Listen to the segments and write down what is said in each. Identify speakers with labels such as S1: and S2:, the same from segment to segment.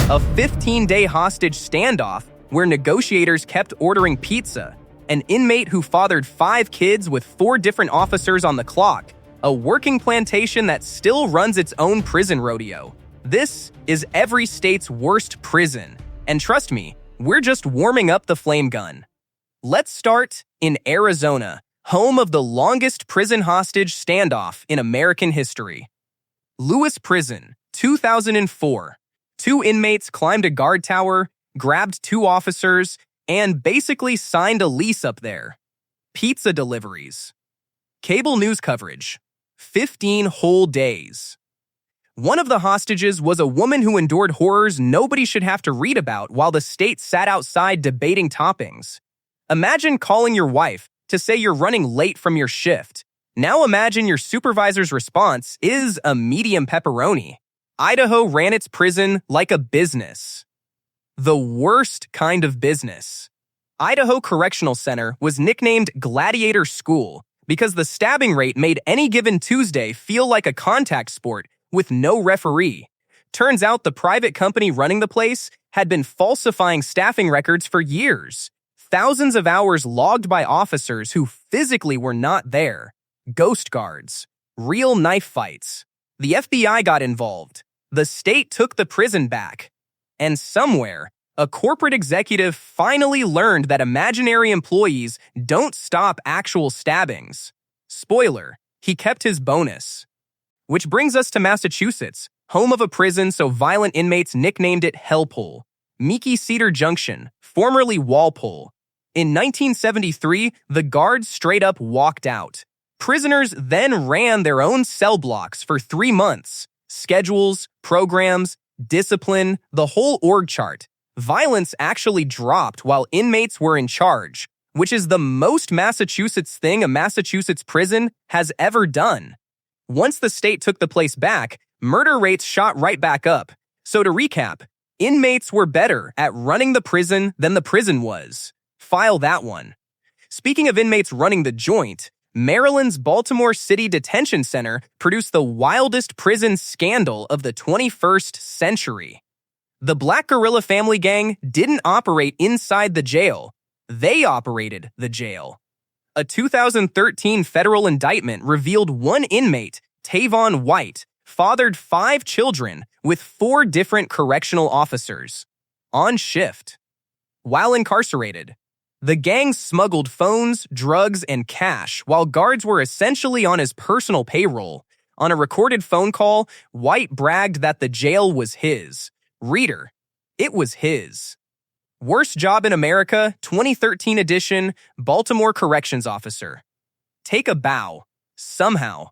S1: A 15-day hostage standoff where negotiators kept ordering pizza, an inmate who fathered 5 kids with 4 different officers on the clock, a working plantation that still runs its own prison rodeo. This is every state's worst prison, and trust me, we're just warming up the flame gun. Let's start in Arizona, home of the longest prison hostage standoff in American history. Lewis Prison, 2004. 2 inmates climbed a guard tower, grabbed 2 officers, and basically signed a lease up there. Pizza deliveries. Cable news coverage. 15 whole days. One of the hostages was a woman who endured horrors nobody should have to read about while the state sat outside debating toppings. Imagine calling your wife to say you're running late from your shift. Now imagine your supervisor's response is a medium pepperoni. Idaho ran its prison like a business. The worst kind of business. Idaho Correctional Center was nicknamed Gladiator School because the stabbing rate made any given Tuesday feel like a contact sport with no referee. Turns out the private company running the place had been falsifying staffing records for years. Thousands of hours logged by officers who physically were not there. Ghost guards. Real knife fights. The FBI got involved. The state took the prison back. And somewhere, a corporate executive finally learned that imaginary employees don't stop actual stabbings. Spoiler, he kept his bonus. Which brings us to Massachusetts, home of a prison so violent inmates nicknamed it Hellpole. Meeky Cedar Junction, formerly Walpole. In 1973, the guards straight up walked out. Prisoners then ran their own cell blocks for 3 months. Schedules, programs, discipline, the whole org chart. Violence actually dropped while inmates were in charge, which is the most Massachusetts thing a Massachusetts prison has ever done. Once the state took the place back, murder rates shot right back up. So to recap, inmates were better at running the prison than the prison was. File that one. Speaking of inmates running the joint, Maryland's Baltimore City Detention Center produced the wildest prison scandal of the 21st century. The Black Guerrilla Family Gang didn't operate inside the jail. They operated the jail. A 2013 federal indictment revealed one inmate, Tavon White, fathered 5 children with 4 different correctional officers. On shift. While incarcerated, the gang smuggled phones, drugs, and cash while guards were essentially on his personal payroll. On a recorded phone call, White bragged that the jail was his. Reader, it was his. Worst job in America, 2013 edition, Baltimore Corrections Officer. Take a bow. Somehow.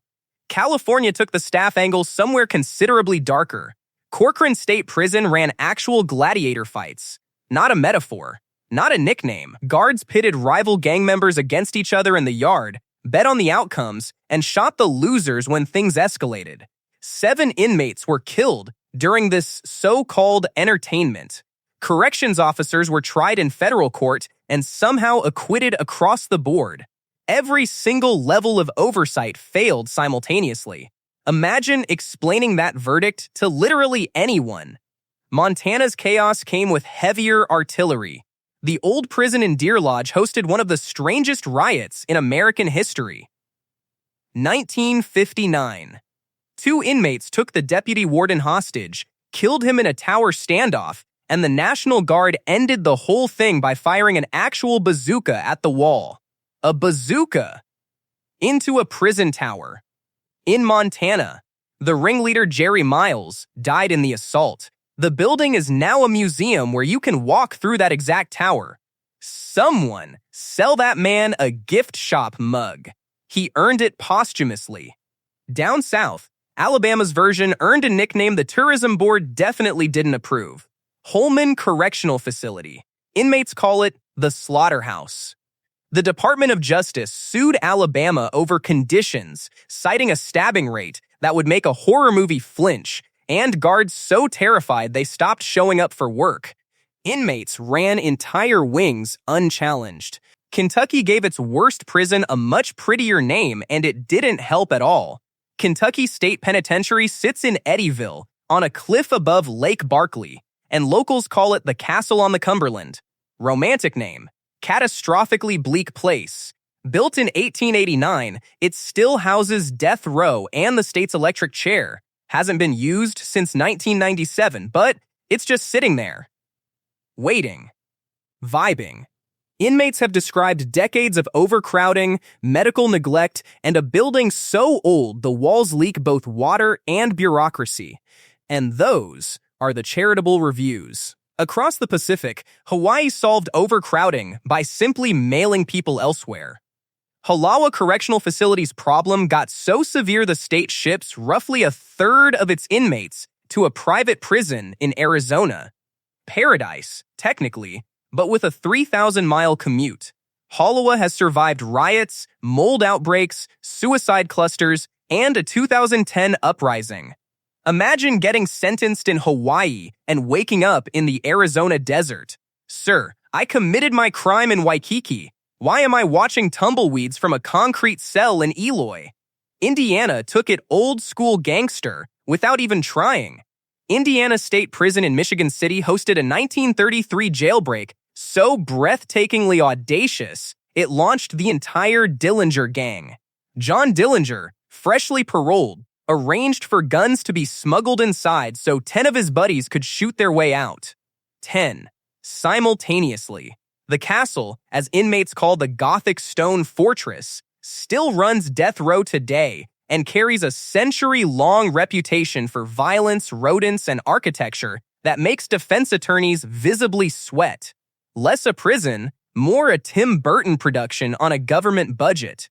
S1: California took the staff angle somewhere considerably darker. Corcoran State Prison ran actual gladiator fights. Not a metaphor. Not a nickname. Guards pitted rival gang members against each other in the yard, bet on the outcomes, and shot the losers when things escalated. 7 inmates were killed during this so-called entertainment. Corrections officers were tried in federal court and somehow acquitted across the board. Every single level of oversight failed simultaneously. Imagine explaining that verdict to literally anyone. Montana's chaos came with heavier artillery. The old prison in Deer Lodge hosted one of the strangest riots in American history. 1959. 2 inmates took the deputy warden hostage, killed him in a tower standoff, and the National Guard ended the whole thing by firing an actual bazooka at the wall. A bazooka! Into a prison tower. In Montana, the ringleader Jerry Miles died in the assault. The building is now a museum where you can walk through that exact tower. Someone sell that man a gift shop mug. He earned it posthumously. Down south, Alabama's version earned a nickname the tourism board definitely didn't approve. Holman Correctional Facility. Inmates call it the slaughterhouse. The Department of Justice sued Alabama over conditions, citing a stabbing rate that would make a horror movie flinch, and guards so terrified they stopped showing up for work. Inmates ran entire wings unchallenged. Kentucky gave its worst prison a much prettier name, and it didn't help at all. Kentucky State Penitentiary sits in Eddyville, on a cliff above Lake Barkley. and locals call it the Castle on the Cumberland. Romantic name, catastrophically bleak place. Built in 1889, it still houses death row and the state's electric chair. Hasn't been used since 1997, but it's just sitting there. Waiting. Vibing. Inmates have described decades of overcrowding, medical neglect, and a building so old the walls leak both water and bureaucracy. And those are the charitable reviews. Across the Pacific, Hawaii solved overcrowding by simply mailing people elsewhere. Halawa Correctional Facility's problem got so severe the state ships roughly a third of its inmates to a private prison in Arizona. Paradise, technically, but with a 3,000-mile commute. Halawa has survived riots, mold outbreaks, suicide clusters, and a 2010 uprising. Imagine getting sentenced in Hawaii and waking up in the Arizona desert. Sir, I committed my crime in Waikiki. Why am I watching tumbleweeds from a concrete cell in Eloy? Indiana took it old-school gangster without even trying. Indiana State Prison in Michigan City hosted a 1933 jailbreak so breathtakingly audacious, it launched the entire Dillinger gang. John Dillinger, freshly paroled, arranged for guns to be smuggled inside so 10 of his buddies could shoot their way out. 10. Simultaneously. The castle, as inmates call the Gothic stone fortress, still runs death row today and carries a century-long reputation for violence, rodents, and architecture that makes defense attorneys visibly sweat. Less a prison, more a Tim Burton production on a government budget.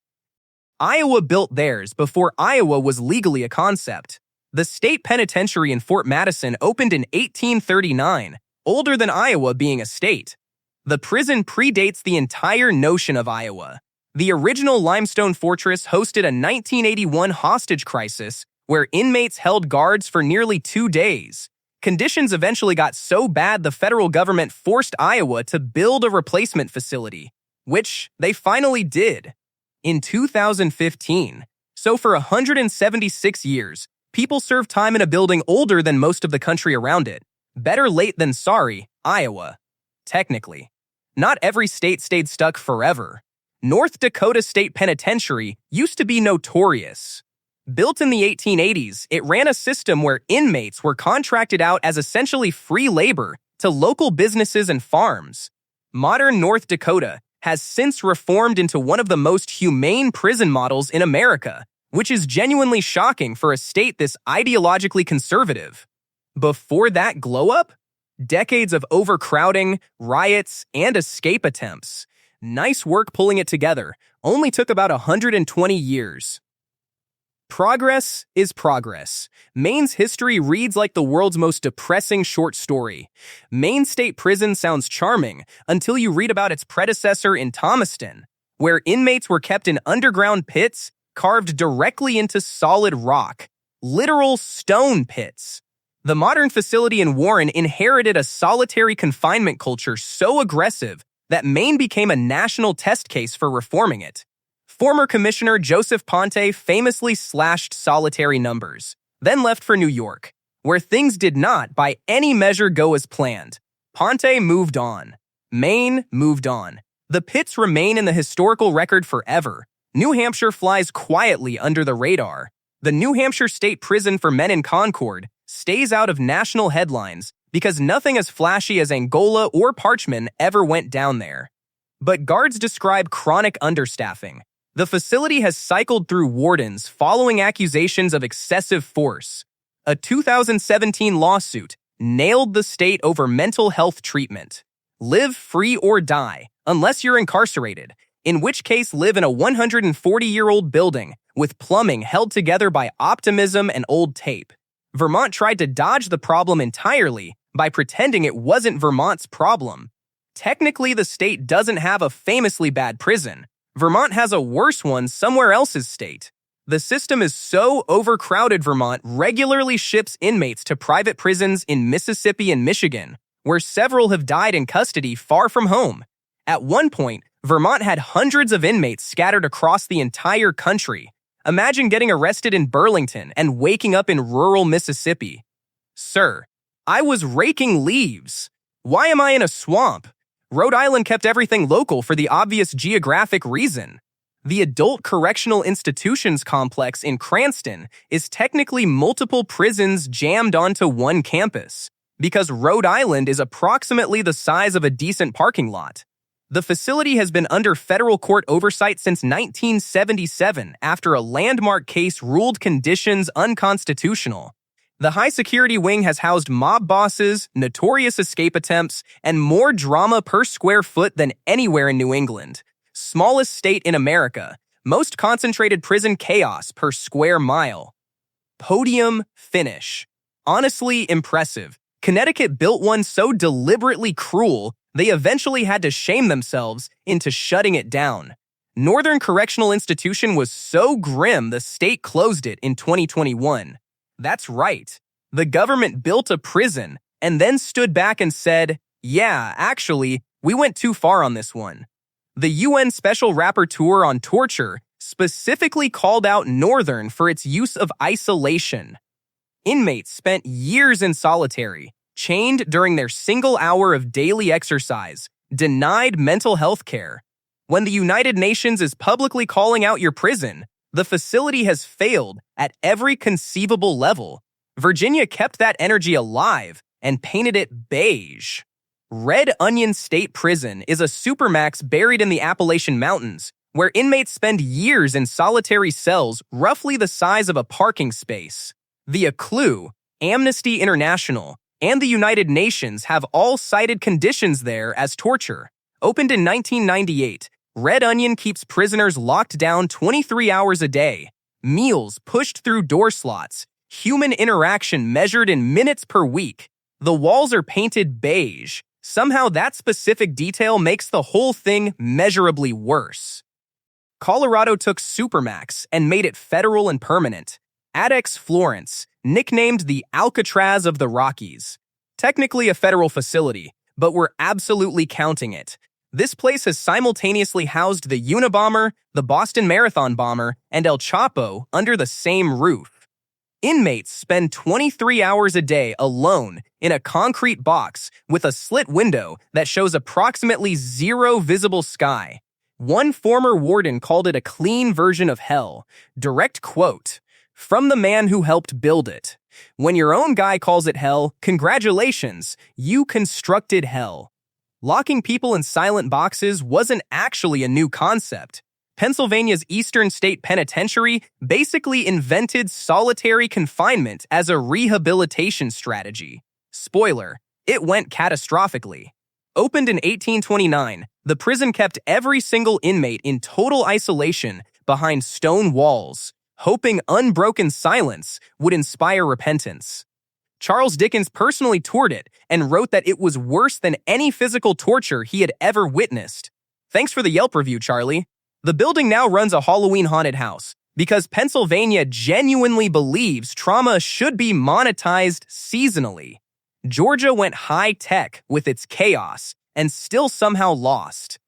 S1: Iowa built theirs before Iowa was legally a concept. The state penitentiary in Fort Madison opened in 1839, older than Iowa being a state. The prison predates the entire notion of Iowa. The original limestone fortress hosted a 1981 hostage crisis where inmates held guards for nearly 2 days. Conditions eventually got so bad the federal government forced Iowa to build a replacement facility, which they finally did. In 2015, so for 176 years, people served time in a building older than most of the country around it. Better late than sorry, Iowa. Technically. Not every state stayed stuck forever. North Dakota State Penitentiary used to be notorious. Built in the 1880s, it ran a system where inmates were contracted out as essentially free labor to local businesses and farms. Modern North Dakota has since reformed into one of the most humane prison models in America, which is genuinely shocking for a state this ideologically conservative. Before that glow-up, decades of overcrowding, riots, and escape attempts. Nice work pulling it together. Only took about 120 years. Progress is progress. Maine's history reads like the world's most depressing short story. Maine State Prison sounds charming until you read about its predecessor in Thomaston, where inmates were kept in underground pits carved directly into solid rock. Literal stone pits. The modern facility in Warren inherited a solitary confinement culture so aggressive that Maine became a national test case for reforming it. Former Commissioner Joseph Ponte famously slashed solitary numbers, then left for New York, where things did not, by any measure, go as planned. Ponte moved on. Maine moved on. The pits remain in the historical record forever. New Hampshire flies quietly under the radar. The New Hampshire State Prison for Men in Concord stays out of national headlines because nothing as flashy as Angola or Parchman ever went down there. But guards describe chronic understaffing. The facility has cycled through wardens following accusations of excessive force. A 2017 lawsuit nailed the state over mental health treatment. Live free or die, unless you're incarcerated, in which case live in a 140-year-old building with plumbing held together by optimism and old tape. Vermont tried to dodge the problem entirely by pretending it wasn't Vermont's problem. Technically, the state doesn't have a famously bad prison. Vermont has a worse one somewhere else's state. The system is so overcrowded Vermont regularly ships inmates to private prisons in Mississippi and Michigan, where several have died in custody far from home. At one point, Vermont had hundreds of inmates scattered across the entire country. Imagine getting arrested in Burlington and waking up in rural Mississippi. Sir, I was raking leaves. Why am I in a swamp? Rhode Island kept everything local for the obvious geographic reason. The Adult Correctional Institutions Complex in Cranston is technically multiple prisons jammed onto one campus, because Rhode Island is approximately the size of a decent parking lot. The facility has been under federal court oversight since 1977 after a landmark case ruled conditions unconstitutional. The high-security wing has housed mob bosses, notorious escape attempts, and more drama per square foot than anywhere in New England. Smallest state in America, most concentrated prison chaos per square mile. Podium finish. Honestly impressive. Connecticut built one so deliberately cruel, they eventually had to shame themselves into shutting it down. Northern Correctional Institution was so grim the state closed it in 2021. That's right. The government built a prison and then stood back and said, yeah, actually, we went too far on this one. The UN Special Rapporteur on Torture specifically called out Northern for its use of isolation. Inmates spent years in solitary, chained during their single hour of daily exercise, denied mental health care. When the United Nations is publicly calling out your prison, the facility has failed at every conceivable level. Virginia kept that energy alive and painted it beige. Red Onion State Prison is a supermax buried in the Appalachian Mountains, where inmates spend years in solitary cells roughly the size of a parking space. The ACLU, Amnesty International, and the United Nations have all cited conditions there as torture. Opened in 1998, Red Onion keeps prisoners locked down 23 hours a day, meals pushed through door slots, human interaction measured in minutes per week. The walls are painted beige. Somehow that specific detail makes the whole thing measurably worse. Colorado took Supermax and made it federal and permanent. Adex Florence, nicknamed the Alcatraz of the Rockies. Technically a federal facility, but we're absolutely counting it. This place has simultaneously housed the Unabomber, the Boston Marathon bomber, and El Chapo under the same roof. Inmates spend 23 hours a day alone in a concrete box with a slit window that shows approximately zero visible sky. One former warden called it a clean version of hell. Direct quote, from the man who helped build it. When your own guy calls it hell, congratulations, you constructed hell. Locking people in silent boxes wasn't actually a new concept. Pennsylvania's Eastern State Penitentiary basically invented solitary confinement as a rehabilitation strategy. Spoiler, it went catastrophically. Opened in 1829, the prison kept every single inmate in total isolation behind stone walls, hoping unbroken silence would inspire repentance. Charles Dickens personally toured it and wrote that it was worse than any physical torture he had ever witnessed. Thanks for the Yelp review, Charlie. The building now runs a Halloween haunted house because Pennsylvania genuinely believes trauma should be monetized seasonally. Georgia went high-tech with its chaos and still somehow lost.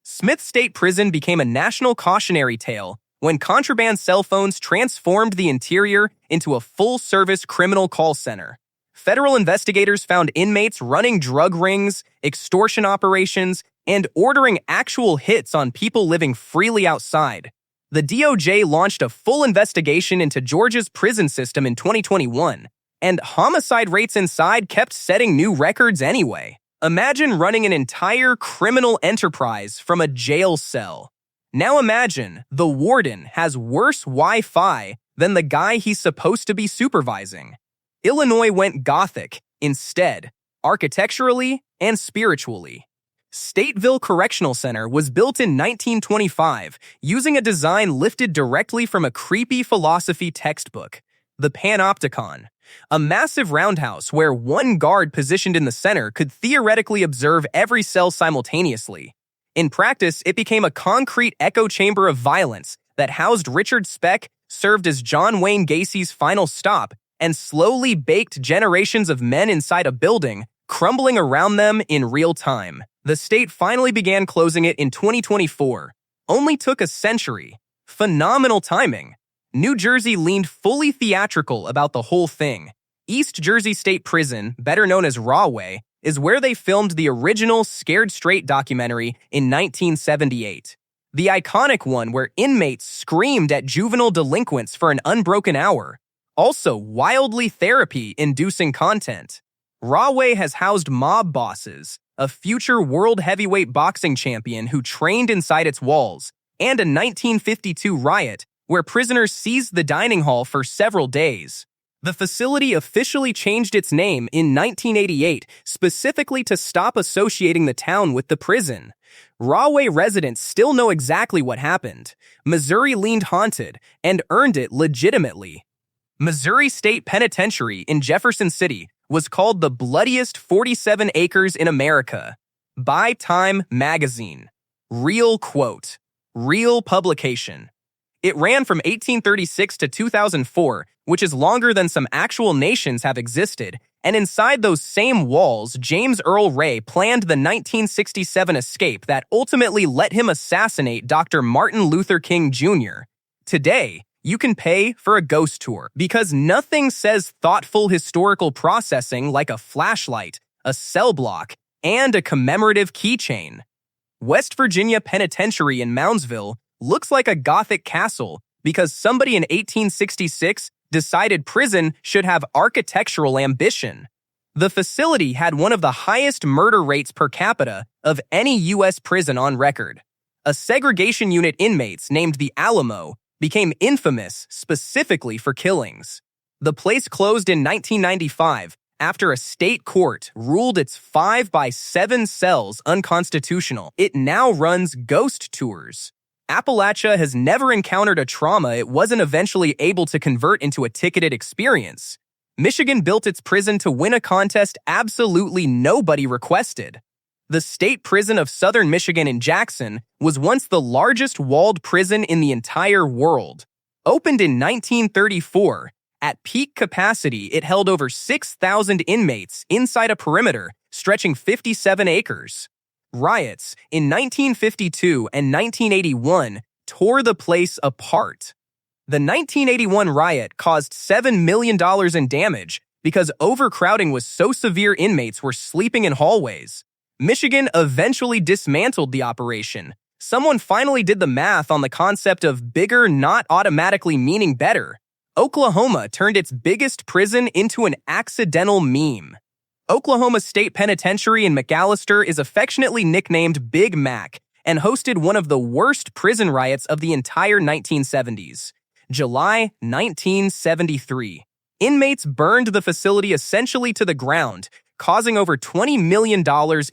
S1: Smith State Prison became a national cautionary tale when contraband cell phones transformed the interior into a full-service criminal call center. Federal investigators found inmates running drug rings, extortion operations, and ordering actual hits on people living freely outside. The DOJ launched a full investigation into Georgia's prison system in 2021, and homicide rates inside kept setting new records anyway. Imagine running an entire criminal enterprise from a jail cell. Now imagine the warden has worse Wi-Fi than the guy he's supposed to be supervising. Illinois went Gothic instead, architecturally and spiritually. Stateville Correctional Center was built in 1925 using a design lifted directly from a creepy philosophy textbook, the Panopticon, a massive roundhouse where one guard positioned in the center could theoretically observe every cell simultaneously. In practice, it became a concrete echo chamber of violence that housed Richard Speck, served as John Wayne Gacy's final stop, and slowly baked generations of men inside a building, crumbling around them in real time. The state finally began closing it in 2024. Only took a century. Phenomenal timing. New Jersey leaned fully theatrical about the whole thing. East Jersey State Prison, better known as Rahway, is where they filmed the original Scared Straight documentary in 1978. The iconic one where inmates screamed at juvenile delinquents for an unbroken hour. Also wildly therapy-inducing content. Rahway has housed mob bosses, a future world heavyweight boxing champion who trained inside its walls, and a 1952 riot where prisoners seized the dining hall for several days. The facility officially changed its name in 1988 specifically to stop associating the town with the prison. Rahway residents still know exactly what happened. Missouri leaned haunted and earned it legitimately. Missouri State Penitentiary in Jefferson City was called the bloodiest 47 acres in America. By Time magazine. Real quote. Real publication. It ran from 1836 to 2004, which is longer than some actual nations have existed, and inside those same walls, James Earl Ray planned the 1967 escape that ultimately let him assassinate Dr. Martin Luther King Jr. Today, you can pay for a ghost tour because nothing says thoughtful historical processing like a flashlight, a cell block, and a commemorative keychain. West Virginia Penitentiary in Moundsville looks like a Gothic castle because somebody in 1866 decided prison should have architectural ambition. The facility had one of the highest murder rates per capita of any U.S. prison on record. A segregation unit inmates named the Alamo became infamous specifically for killings. The place closed in 1995 after a state court ruled its 5-by-7 cells unconstitutional. It now runs ghost tours. Appalachia has never encountered a trauma it wasn't eventually able to convert into a ticketed experience. Michigan built its prison to win a contest absolutely nobody requested. The State Prison of Southern Michigan in Jackson was once the largest walled prison in the entire world. Opened in 1934, at peak capacity it held over 6,000 inmates inside a perimeter stretching 57 acres. Riots in 1952 and 1981 tore the place apart. The 1981 riot caused $7 million in damage because overcrowding was so severe inmates were sleeping in hallways. Michigan eventually dismantled the operation. Someone finally did the math on the concept of bigger not automatically meaning better. Oklahoma turned its biggest prison into an accidental meme. Oklahoma State Penitentiary in McAllister is affectionately nicknamed Big Mac and hosted one of the worst prison riots of the entire 1970s. July 1973. Inmates burned the facility essentially to the ground, causing over $20 million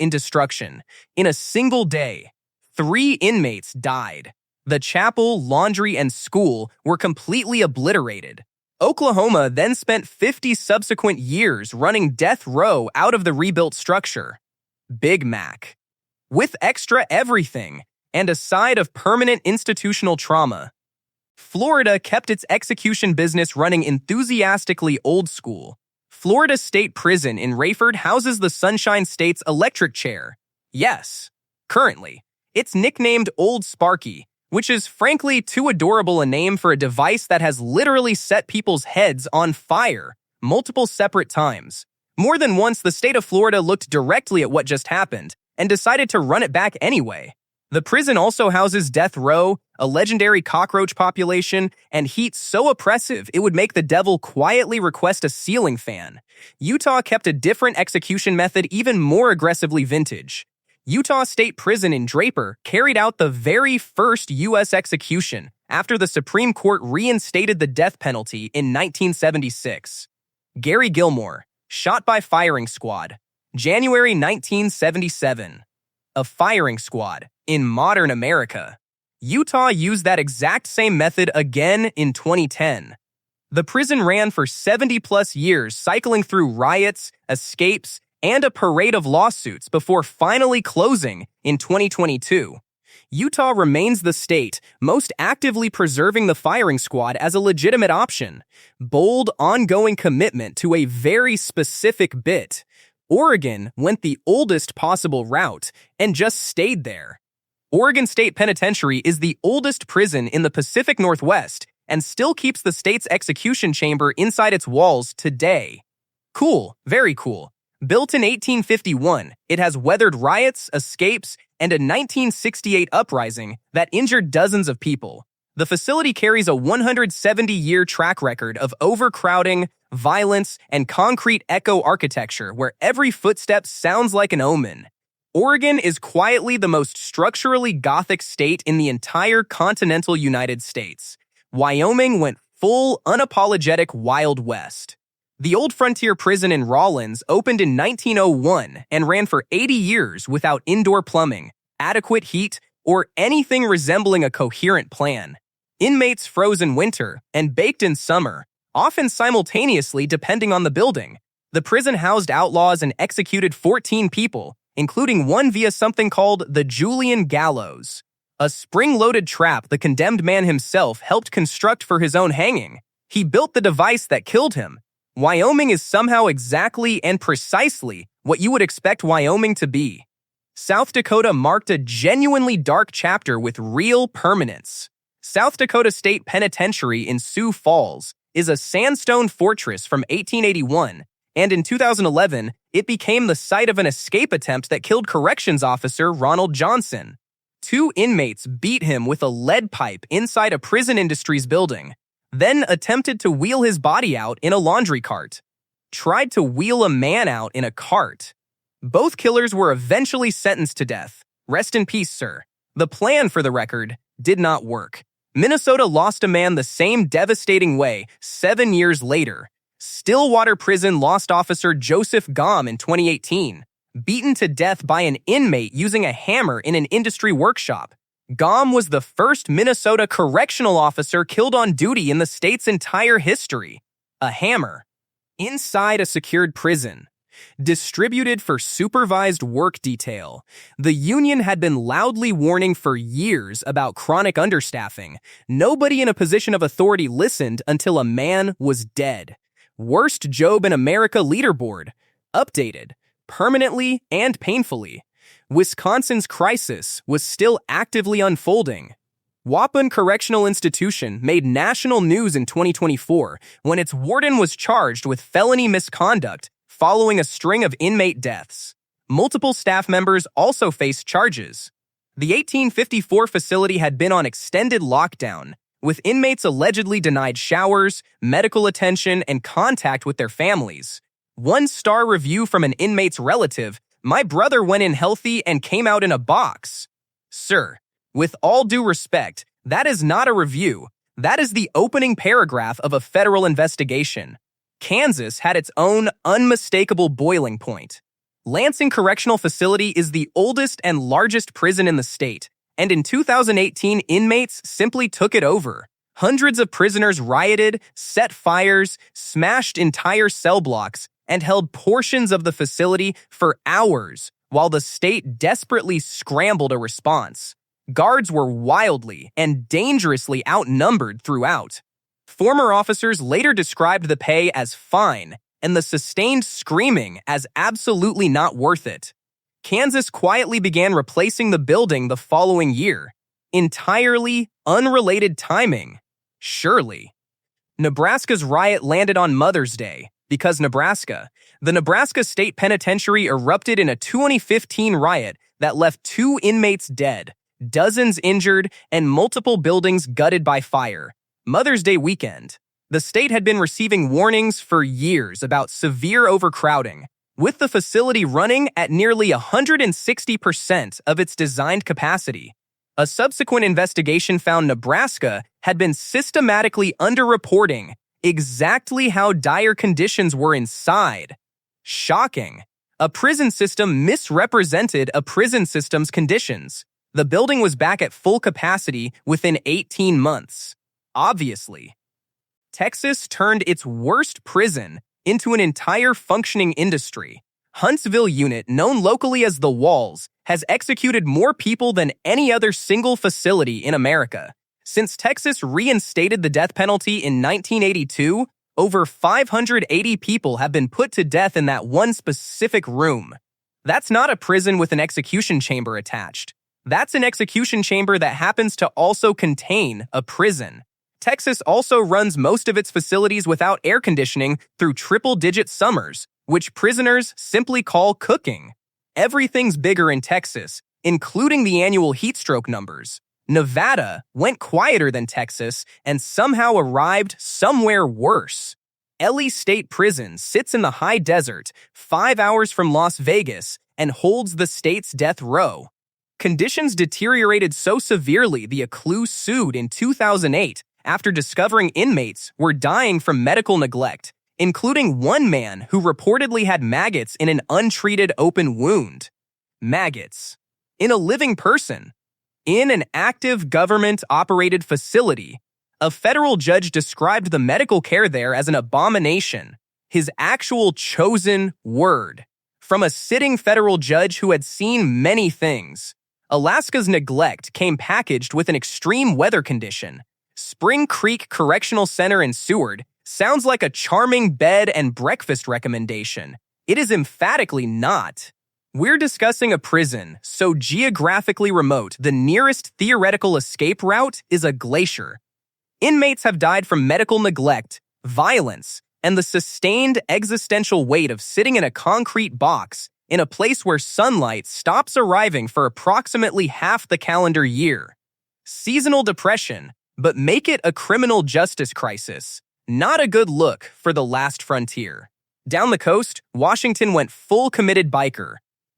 S1: in destruction. In a single day, 3 inmates died. The chapel, laundry, and school were completely obliterated. Oklahoma then spent 50 subsequent years running death row out of the rebuilt structure. Big Mac. With extra everything and a side of permanent institutional trauma. Florida kept its execution business running enthusiastically old school. Florida State Prison in Rayford houses the Sunshine State's electric chair. Yes, currently, it's nicknamed Old Sparky, which is frankly too adorable a name for a device that has literally set people's heads on fire multiple separate times. More than once, the state of Florida looked directly at what just happened and decided to run it back anyway. The prison also houses death row, a legendary cockroach population, and heat so oppressive it would make the devil quietly request a ceiling fan. Utah kept a different execution method even more aggressively vintage. Utah State Prison in Draper carried out the very first U.S. execution after the Supreme Court reinstated the death penalty in 1976. Gary Gilmore, shot by firing squad. January 1977. A firing squad in modern America. Utah used that exact same method again in 2010. The prison ran for 70-plus years, cycling through riots, escapes, and a parade of lawsuits before finally closing in 2022. Utah remains the state most actively preserving the firing squad as a legitimate option. Bold, ongoing commitment to a very specific bit. Oregon went the oldest possible route and just stayed there. Oregon State Penitentiary is the oldest prison in the Pacific Northwest and still keeps the state's execution chamber inside its walls today. Cool, very cool. Built in 1851, it has weathered riots, escapes, and a 1968 uprising that injured dozens of people. The facility carries a 170-year track record of overcrowding, violence, and concrete echo architecture where every footstep sounds like an omen. Oregon is quietly the most structurally Gothic state in the entire continental United States. Wyoming went full, unapologetic Wild West. The Old Frontier Prison in Rawlins opened in 1901 and ran for 80 years without indoor plumbing, adequate heat, or anything resembling a coherent plan. Inmates froze in winter and baked in summer, often simultaneously depending on the building. The prison housed outlaws and executed 14 people, including one via something called the Julian Gallows, a spring-loaded trap the condemned man himself helped construct for his own hanging. He built the device that killed him. Wyoming is somehow exactly and precisely what you would expect Wyoming to be. South Dakota marked a genuinely dark chapter with real permanence. South Dakota State Penitentiary in Sioux Falls is a sandstone fortress from 1881, and in 2011, it became the site of an escape attempt that killed corrections officer Ronald Johnson. 2 inmates beat him with a lead pipe inside a prison industries building, then attempted to wheel his body out in a laundry cart. Tried to wheel a man out in a cart. Both killers were eventually sentenced to death. Rest in peace, sir. The plan, for the record, did not work. Minnesota lost a man the same devastating way 7 years later. Stillwater Prison lost Officer Joseph Gom in 2018, beaten to death by an inmate using a hammer in an industry workshop. Gom was the first Minnesota correctional officer killed on duty in the state's entire history. A hammer. Inside a secured prison. Distributed for supervised work detail. The union had been loudly warning for years about chronic understaffing. Nobody in a position of authority listened until a man was dead. Worst job in America leaderboard. Updated. Permanently and painfully. Wisconsin's crisis was still actively unfolding. Waupun Correctional Institution made national news in 2024 when its warden was charged with felony misconduct following a string of inmate deaths. Multiple staff members also faced charges. The 1854 facility had been on extended lockdown, with inmates allegedly denied showers, medical attention, and contact with their families. 1-star review from an inmate's relative: "My brother went in healthy and came out in a box." Sir, with all due respect, that is not a review. That is the opening paragraph of a federal investigation. Kansas had its own unmistakable boiling point. Lansing Correctional Facility is the oldest and largest prison in the state, and in 2018, inmates simply took it over. Hundreds of prisoners rioted, set fires, smashed entire cell blocks, and held portions of the facility for hours, while the state desperately scrambled a response. Guards were wildly and dangerously outnumbered throughout. Former officers later described the pay as fine and the sustained screaming as absolutely not worth it. Kansas quietly began replacing the building the following year. Entirely unrelated timing. Surely. Nebraska's riot landed on Mother's Day because the Nebraska State Penitentiary erupted in a 2015 riot that left 2 inmates dead, dozens injured, and multiple buildings gutted by fire. Mother's Day weekend. The state had been receiving warnings for years about severe overcrowding, with the facility running at nearly 160% of its designed capacity. A subsequent investigation found Nebraska had been systematically underreporting exactly how dire conditions were inside. Shocking. A prison system misrepresented a prison system's conditions. The building was back at full capacity within 18 months. Obviously. Texas turned its worst prison into an entire functioning industry. Huntsville unit, known locally as the Walls, has executed more people than any other single facility in America. Since Texas reinstated the death penalty in 1982, over 580 people have been put to death in that one specific room. That's not a prison with an execution chamber attached. That's an execution chamber that happens to also contain a prison. Texas also runs most of its facilities without air conditioning through triple-digit summers, which prisoners simply call cooking. Everything's bigger in Texas, including the annual heat stroke numbers. Nevada went quieter than Texas and somehow arrived somewhere worse. Ely State Prison sits in the high desert, 5 hours from Las Vegas, and holds the state's death row. Conditions deteriorated so severely the Acclus sued in 2008 after discovering inmates were dying from medical neglect, including one man who reportedly had maggots in an untreated open wound. Maggots. In a living person. In an active government-operated facility. A federal judge described the medical care there as an abomination, his actual chosen word, from a sitting federal judge who had seen many things. Alaska's neglect came packaged with an extreme weather condition. Spring Creek Correctional Center in Seward sounds like a charming bed and breakfast recommendation. It is emphatically not. We're discussing a prison so geographically remote the nearest theoretical escape route is a glacier. Inmates have died from medical neglect, violence, and the sustained existential weight of sitting in a concrete box in a place where sunlight stops arriving for approximately half the calendar year. Seasonal depression, but make it a criminal justice crisis. Not a good look for the last frontier. Down the coast, Washington went full committed biker.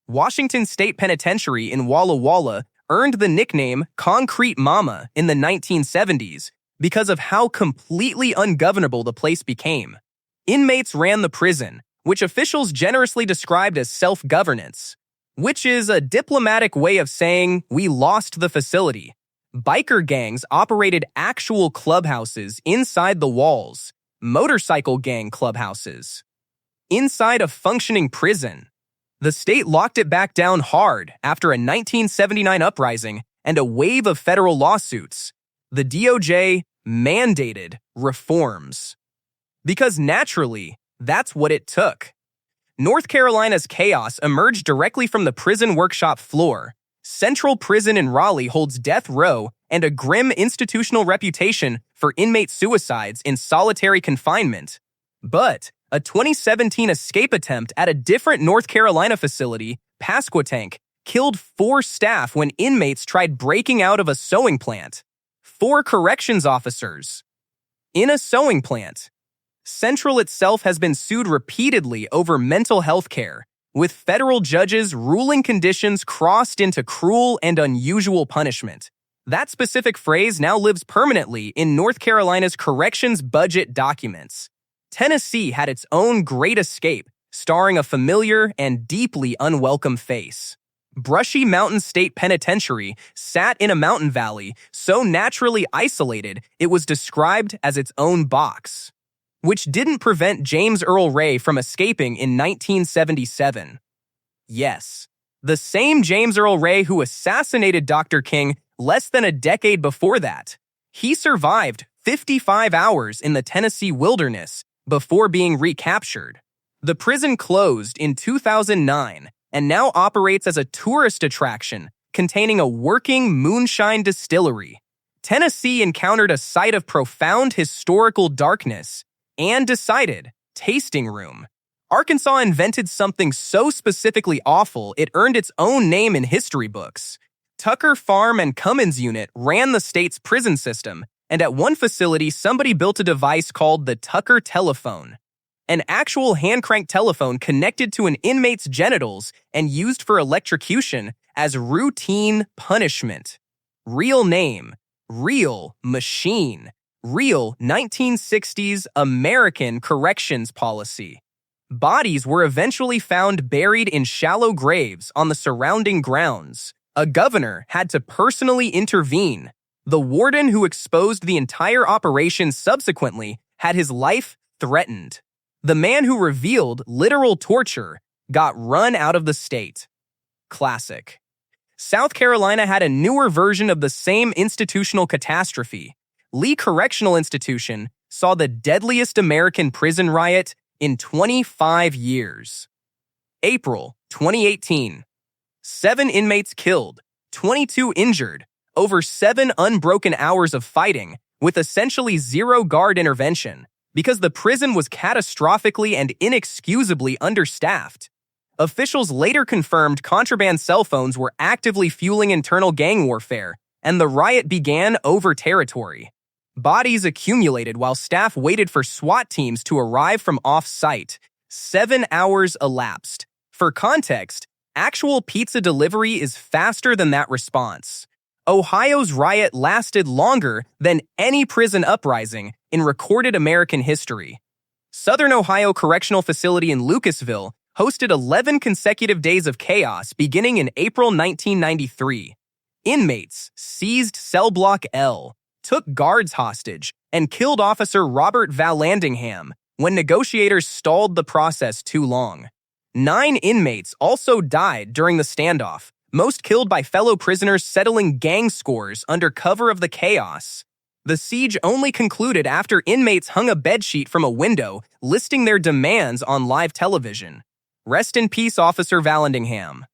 S1: Washington State Penitentiary in Walla Walla earned the nickname Concrete Mama in the 1970s because of how completely ungovernable the place became. Inmates ran the prison, which officials generously described as self-governance, which is a diplomatic way of saying we lost the facility. Biker gangs operated actual clubhouses inside the walls, motorcycle gang clubhouses. Inside a functioning prison. The state locked it back down hard after a 1979 uprising and a wave of federal lawsuits. The DOJ mandated reforms. Because naturally, that's what it took. North Carolina's chaos emerged directly from the prison workshop floor. Central Prison in Raleigh holds death row and a grim institutional reputation for inmate suicides in solitary confinement. But a 2017 escape attempt at a different North Carolina facility, Pasquotank, killed 4 staff when inmates tried breaking out of a sewing plant. 4 corrections officers. In a sewing plant. Central itself has been sued repeatedly over mental health care, with federal judges ruling conditions crossed into cruel and unusual punishment. That specific phrase now lives permanently in North Carolina's corrections budget documents. Tennessee had its own Great Escape, starring a familiar and deeply unwelcome face. Brushy Mountain State Penitentiary sat in a mountain valley so naturally isolated it was described as its own box, which didn't prevent James Earl Ray from escaping in 1977. Yes, the same James Earl Ray who assassinated Dr. King less than a decade before that. He survived 55 hours in the Tennessee wilderness before being recaptured. The prison closed in 2009 and now operates as a tourist attraction containing a working moonshine distillery. Tennessee encountered a site of profound historical darkness and decided, tasting room. Arkansas invented something so specifically awful it earned its own name in history books. Tucker Farm and Cummins Unit ran the state's prison system, and at one facility somebody built a device called the Tucker telephone. An actual hand-cranked telephone connected to an inmate's genitals and used for electrocution as routine punishment. Real name, real machine, real 1960s American corrections policy. Bodies were eventually found buried in shallow graves on the surrounding grounds. A governor had to personally intervene. The warden who exposed the entire operation subsequently had his life threatened. The man who revealed literal torture got run out of the state. Classic. South Carolina had a newer version of the same institutional catastrophe. Lee Correctional Institution saw the deadliest American prison riot in 25 years. April 2018. 7 inmates killed, 22 injured, over 7 unbroken hours of fighting, with essentially zero guard intervention, because the prison was catastrophically and inexcusably understaffed. Officials later confirmed contraband cell phones were actively fueling internal gang warfare, and the riot began over territory. Bodies accumulated while staff waited for SWAT teams to arrive from off-site. 7 hours elapsed. For context, actual pizza delivery is faster than that response. Ohio's riot lasted longer than any prison uprising in recorded American history. Southern Ohio Correctional Facility in Lucasville hosted 11 consecutive days of chaos beginning in April 1993. Inmates seized Cell Block L, took guards hostage, and killed Officer Robert Vallandingham when negotiators stalled the process too long. 9 inmates also died during the standoff, most killed by fellow prisoners settling gang scores under cover of the chaos. The siege only concluded after inmates hung a bedsheet from a window listing their demands on live television. Rest in peace, Officer Vallandingham.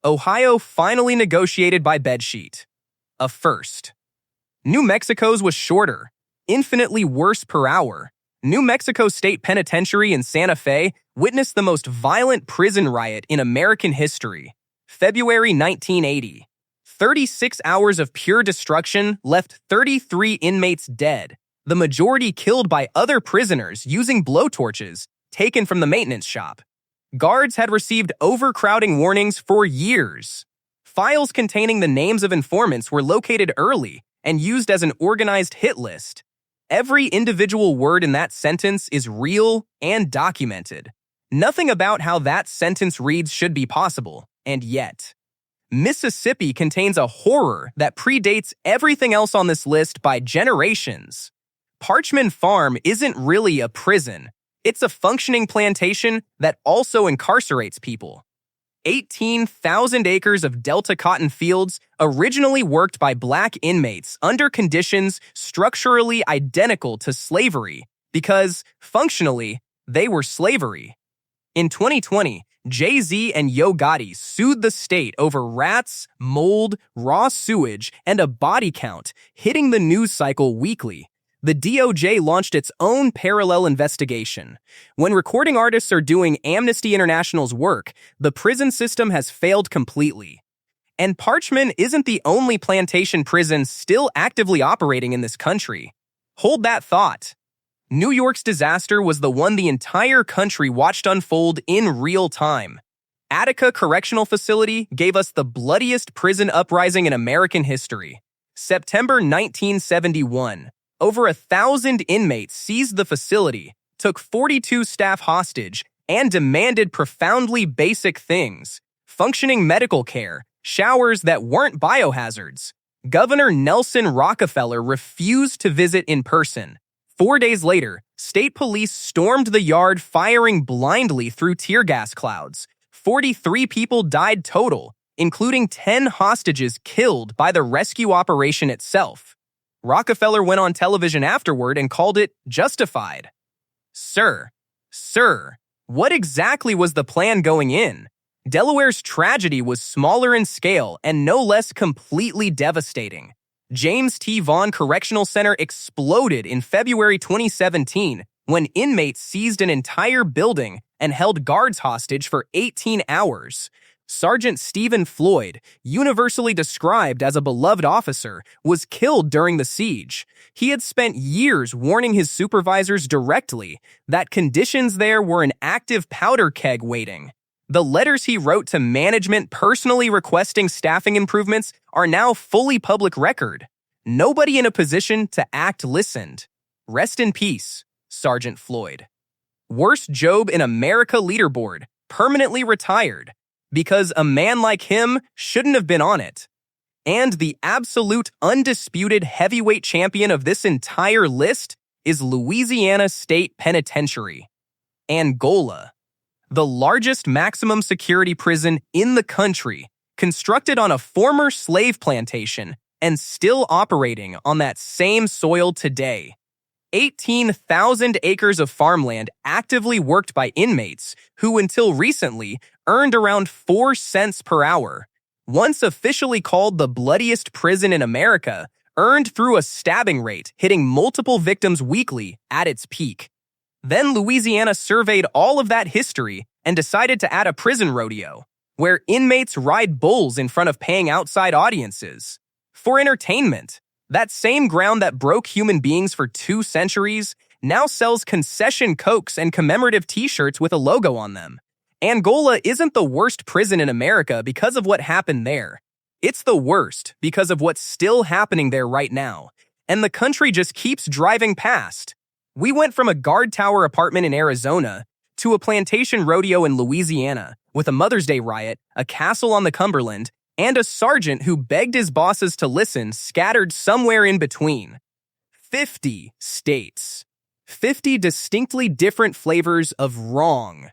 S1: Ohio finally negotiated by bedsheet. A first. New Mexico's was shorter, infinitely worse per hour. New Mexico State Penitentiary in Santa Fe witnessed the most violent prison riot in American history. February 1980. 36 hours of pure destruction left 33 inmates dead, the majority killed by other prisoners using blowtorches taken from the maintenance shop. Guards had received overcrowding warnings for years. Files containing the names of informants were located early and used as an organized hit list. Every individual word in that sentence is real and documented. Nothing about how that sentence reads should be possible, and yet. Mississippi contains a horror that predates everything else on this list by generations. Parchman Farm isn't really a prison. It's a functioning plantation that also incarcerates people. 18,000 acres of Delta cotton fields originally worked by black inmates under conditions structurally identical to slavery because, functionally, they were slavery. In 2020, Jay-Z and Yo Gotti sued the state over rats, mold, raw sewage, and a body count, hitting the news cycle weekly. The DOJ launched its own parallel investigation. When recording artists are doing Amnesty International's work, the prison system has failed completely. And Parchman isn't the only plantation prison still actively operating in this country. Hold that thought. New York's disaster was the one the entire country watched unfold in real time. Attica Correctional Facility gave us the bloodiest prison uprising in American history. September 1971. Over 1,000 inmates seized the facility, took 42 staff hostage, and demanded profoundly basic things: functioning medical care, showers that weren't biohazards. Governor Nelson Rockefeller refused to visit in person. 4 days later, state police stormed the yard firing blindly through tear gas clouds. 43 people died total, including 10 hostages killed by the rescue operation itself. Rockefeller went on television afterward and called it justified. Sir, what exactly was the plan going in? Delaware's tragedy was smaller in scale and no less completely devastating. James T. Vaughn Correctional Center exploded in February 2017 when inmates seized an entire building and held guards hostage for 18 hours. Sergeant Stephen Floyd, universally described as a beloved officer, was killed during the siege. He had spent years warning his supervisors directly that conditions there were an active powder keg waiting. The letters he wrote to management personally requesting staffing improvements are now fully public record. Nobody in a position to act listened. Rest in peace, Sergeant Floyd. Worst job in America leaderboard, permanently retired, because a man like him shouldn't have been on it. And the absolute undisputed heavyweight champion of this entire list is Louisiana State Penitentiary. Angola, the largest maximum security prison in the country, constructed on a former slave plantation and still operating on that same soil today. 18,000 acres of farmland actively worked by inmates who until recently earned around 4 cents per hour. Once officially called the bloodiest prison in America, earned through a stabbing rate hitting multiple victims weekly at its peak. Then Louisiana surveyed all of that history and decided to add a prison rodeo, where inmates ride bulls in front of paying outside audiences. For entertainment, that same ground that broke human beings for 2 centuries now sells concession cokes and commemorative t-shirts with a logo on them. Angola isn't the worst prison in America because of what happened there. It's the worst because of what's still happening there right now, and the country just keeps driving past. We went from a guard tower apartment in Arizona to a plantation rodeo in Louisiana, with a Mother's Day riot, a castle on the Cumberland, and a sergeant who begged his bosses to listen scattered somewhere in between. 50 states. 50 distinctly different flavors of wrong.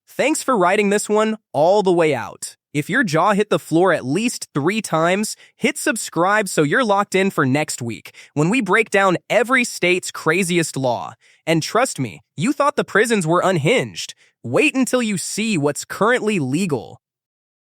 S1: Thanks for writing this one all the way out. If your jaw hit the floor at least 3 times, hit subscribe so you're locked in for next week, when we break down every state's craziest law. And trust me, you thought the prisons were unhinged. Wait until you see what's currently legal.